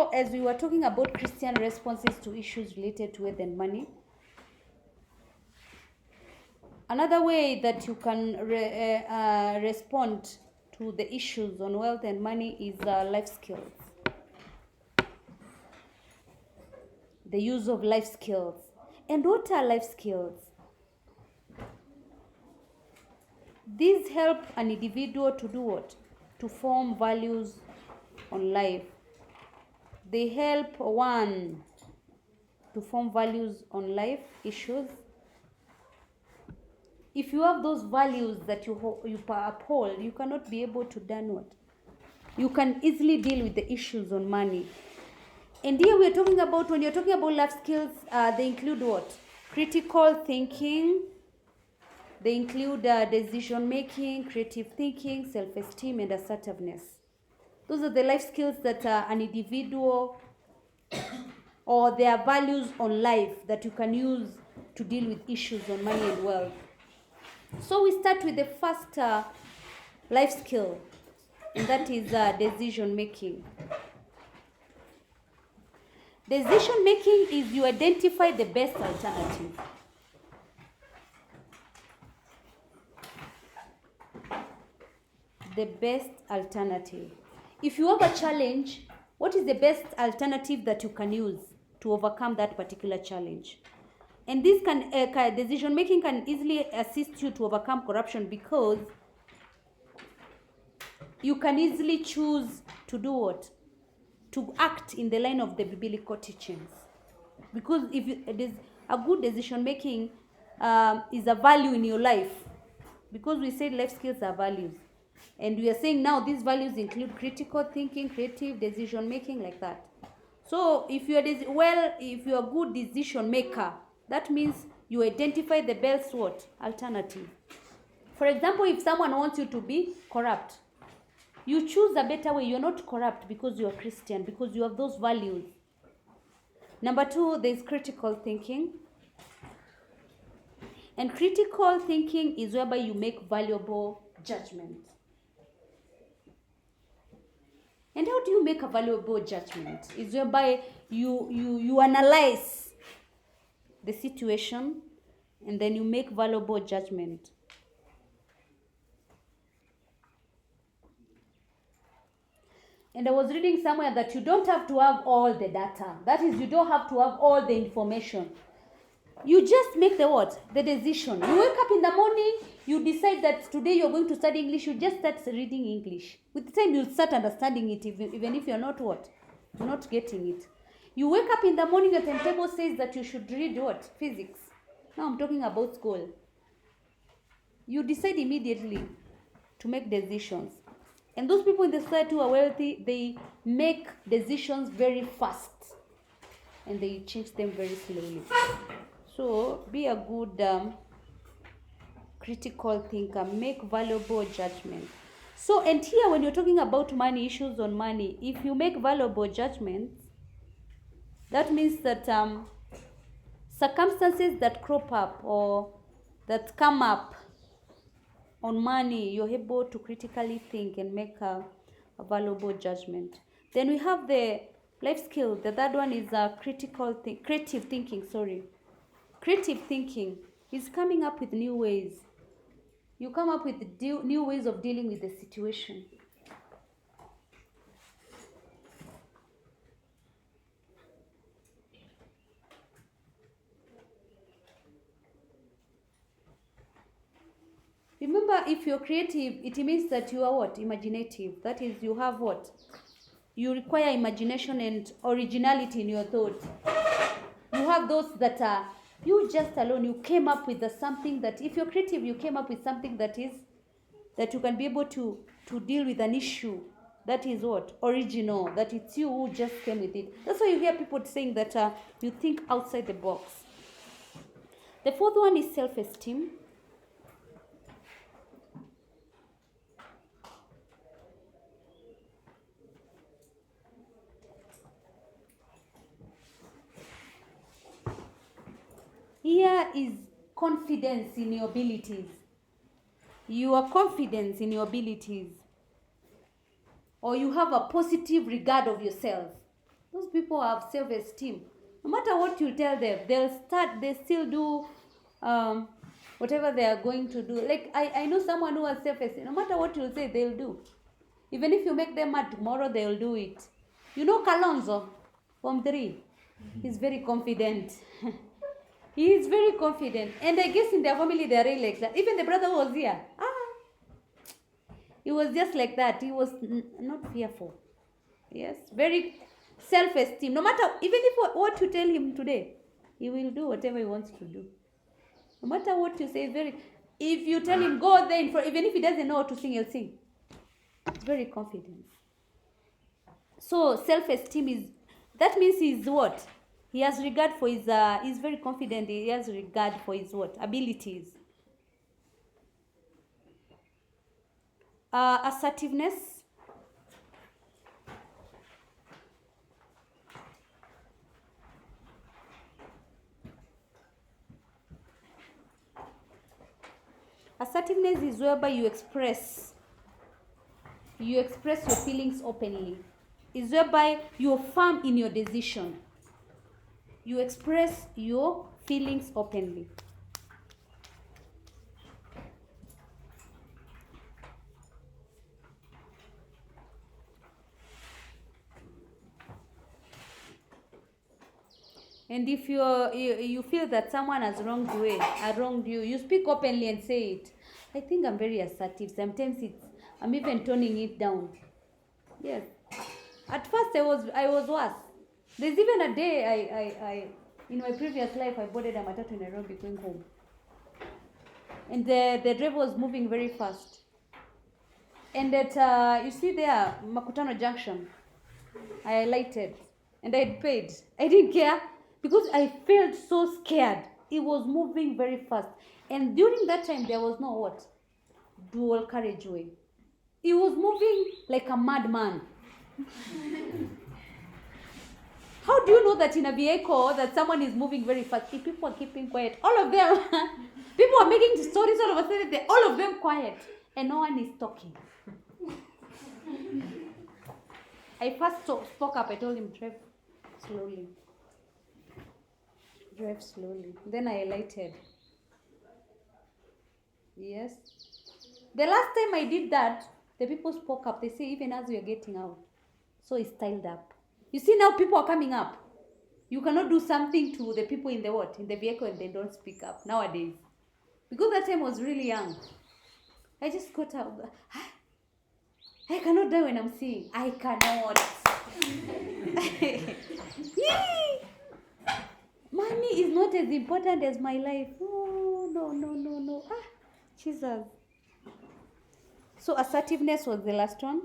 So, as we were talking about Christian responses to issues related to wealth and money, another way that you can respond to the issues on wealth and money is life skills. The use of life skills. And what are life skills? These help an individual to do what? To form values on life. They help one to form values on life issues. If you have those values that you uphold, you cannot be able to do what? You can easily deal with the issues on money. And here we are talking about, when you're talking about life skills, they include what? Critical thinking. They include decision making, creative thinking, self-esteem, and assertiveness. Those are the life skills that an individual or their values on life that you can use to deal with issues on money and wealth. So we start with the first life skill, and that is decision making. Decision making is you identify the best alternative. The best alternative. If you have a challenge, what is the best alternative that you can use to overcome that particular challenge? And this decision making can easily assist you to overcome corruption, because you can easily choose to do what? To act in the line of the biblical teachings. Because if it is a good decision making is a value in your life, because we said life skills are values, and we are saying now these values include critical thinking, creative decision making, like that. So if you are if you are a good decision maker, that means you identify the best what? Alternative. For example, if someone wants you to be corrupt, you choose a better way. You're not corrupt because you're Christian, because you have those values. Number two, there's critical thinking. And critical thinking is whereby you make valuable judgment. And how do you make a valuable judgment? Is whereby you analyze the situation and then you make valuable judgment. And I was reading somewhere that you don't have to have all the data. That is, you don't have to have all the information. You just make the what? The decision. You wake up in the morning, you decide that today you're going to study English, you just start reading English. With time, you'll start understanding it, even if you're not what? You're not getting it. You wake up in the morning, your timetable says that you should read what? Physics. Now I'm talking about school. You decide immediately to make decisions. And those people in the society who are wealthy, they make decisions very fast. And they change them very slowly. So be a good critical thinker. Make valuable judgment. So, and here when you're talking about money, issues on money, if you make valuable judgments, that means that circumstances that crop up or that come up on money, you're able to critically think and make a valuable judgment. Then we have the life skill. The third one is creative thinking. Creative thinking is coming up with new ways. You come up with new ways of dealing with the situation. Remember, if you're creative, it means that you are what? Imaginative. That is, you have what? You require imagination and originality in your thoughts. You have those that are, you just alone, you came up with something that, if you're creative, you came up with something that you can be able to deal with an issue. That is what? Original. That it's you who just came with it. That's why you hear people saying that you think outside the box. The fourth one is self-esteem. Here is confidence in your abilities. You are confident in your abilities. Or you have a positive regard of yourself. Those people have self-esteem. No matter what you tell them, they still do whatever they are going to do. Like, I know someone who has self-esteem. No matter what you say, they'll do. Even if you make them mad tomorrow, they'll do it. You know Kalonzo from 3. He's very confident. He is very confident. And I guess in their family, they're really like that. Even the brother who was here. He was just like that. He was not fearful. Yes, very self-esteem. No matter, even if what you tell him today, he will do whatever he wants to do. No matter what you say, if you tell him, go there, even if he doesn't know how to sing, he'll sing. Very confident. So self-esteem that means he's what? He has regard for his, he's very confident, he has regard for his what? Abilities. Assertiveness. Assertiveness is whereby you express your feelings openly. Is whereby you're firm in your decision. You express your feelings openly. And if you feel that someone has wronged you, you speak openly and say it. I think I'm very assertive. Sometimes I'm even toning it down. Yes. At first I was worse. There's even a day I in my previous life I boarded a matatu in Nairobi going home. And the driver was moving very fast. And at you see there, Makutano Junction, I alighted and I had paid. I didn't care because I felt so scared. It was moving very fast. And during that time there was no what? Dual carriageway. It was moving like a madman. How do you know that in a vehicle that someone is moving very fast? If people are keeping quiet, all of them, people are making stories all of a sudden, all of them quiet, and no one is talking. I first spoke up. I told him, drive slowly. Drive slowly. Then I alighted. Yes. The last time I did that, the people spoke up. They say, even as we are getting out. So it's tiled up. You see, now people are coming up. You cannot do something to the people in the vehicle and they don't speak up nowadays. Because that time I was really young. I just got out. I cannot die when I'm seeing. I cannot. Money is not as important as my life. Oh, no. Jesus. So assertiveness was the last one.